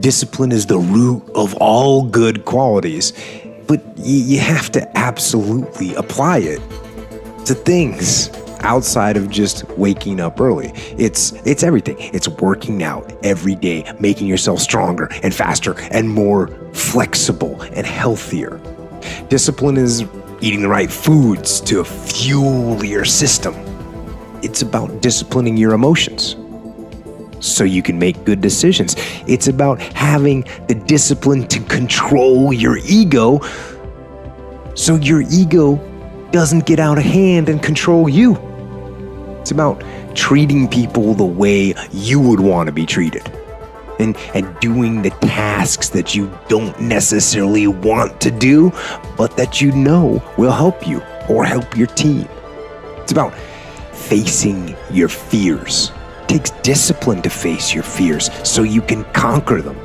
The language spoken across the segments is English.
Discipline is the root of all good qualities, but you have to absolutely apply it to things outside of just waking up early. It's everything. It's working out every day, making yourself stronger and faster and more flexible and healthier. Discipline is eating the right foods to fuel your system. It's about disciplining your emotions so you can make good decisions. It's about having the discipline to control your ego so your ego doesn't get out of hand and control you. It's about treating people the way you would want to be treated and doing the tasks that you don't necessarily want to do, but that you know will help you or help your team. It's about facing your fears. It takes discipline to face your fears so you can conquer them.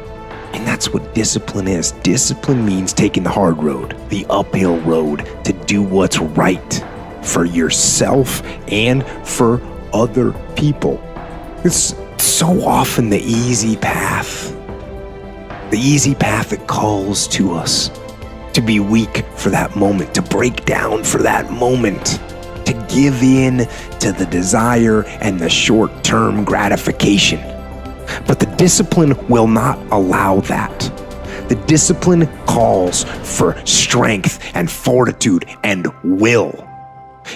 And that's what discipline is. Discipline means taking the hard road, the uphill road, to do what's right for yourself and for other people. It's so often the easy path that calls to us to be weak for that moment, to break down for that moment, to give in to the desire and the short-term gratification. But the discipline will not allow that. The discipline calls for strength and fortitude and will.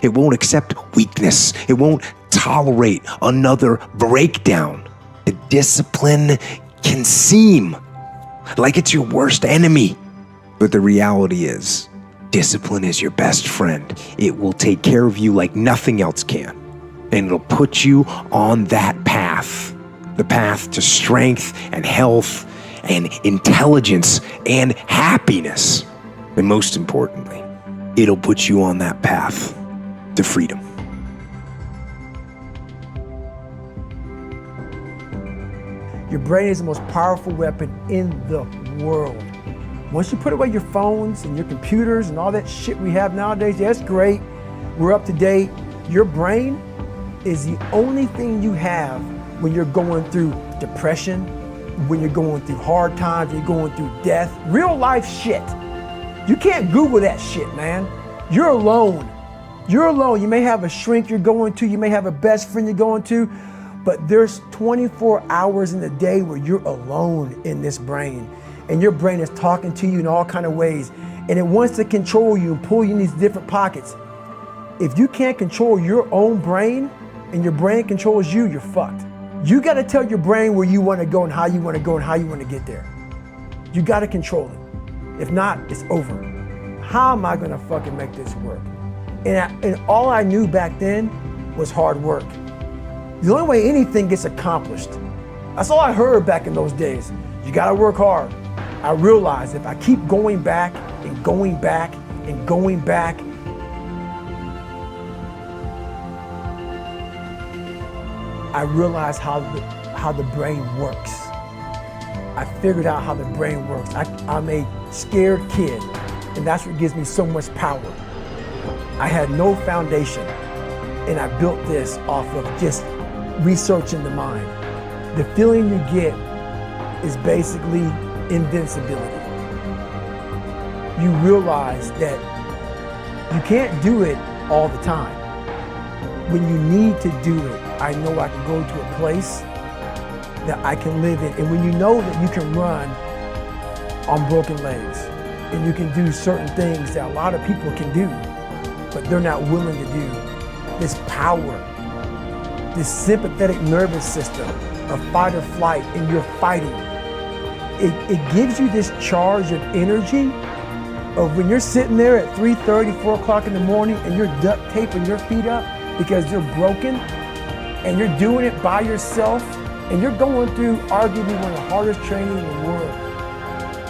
It won't accept weakness. It won't tolerate another breakdown. The discipline can seem like it's your worst enemy, but the reality is, discipline is your best friend. It will take care of you like nothing else can, and it'll put you on that path, the path to strength and health and intelligence and happiness. And most importantly, it'll put you on that path to freedom. Your brain is the most powerful weapon in the world. Once you put away your phones and your computers and all that shit we have nowadays, yeah, that's great. We're up to date. Your brain is the only thing you have when you're going through depression, when you're going through hard times, you're going through death, real life shit. You can't Google that shit, man. You're alone. You're alone. You may have a shrink you're going to, you may have a best friend you're going to, but there's 24 hours in the day where you're alone in this brain. And your brain is talking to you in all kinds of ways. And it wants to control you and pull you in these different pockets. If you can't control your own brain and your brain controls you, you're fucked. You got to tell your brain where you want to go and how you want to go and how you want to get there. You got to control it. If not, it's over. How am I going to fucking make this work? And all I knew back then was hard work. The only way anything gets accomplished. That's all I heard back in those days. You gotta work hard. I realized if I keep going back and going back and going back, I realized how the brain works. I figured out how the brain works. I'm a scared kid, and that's what gives me so much power. I had no foundation, and I built this off of just researching the mind. The feeling you get is basically invincibility. You realize that you can't do it all the time. When you need to do it, I know I can go to a place that I can live in. And when you know that you can run on broken legs and you can do certain things that a lot of people can do, but they're not willing to do, this power, this sympathetic nervous system of fight or flight, and you're fighting. It gives you this charge of energy of when you're sitting there at 3:30, 4 o'clock in the morning and you're duct taping your feet up because they're broken, and you're doing it by yourself, and you're going through arguably one of the hardest training in the world.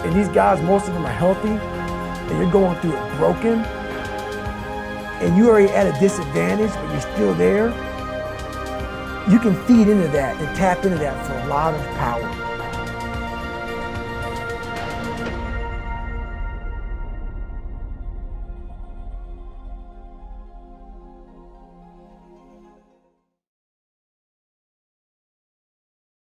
And these guys, most of them are healthy, and you're going through it broken, and you're already at a disadvantage, but you're still there. You can feed into that and tap into that for a lot of power.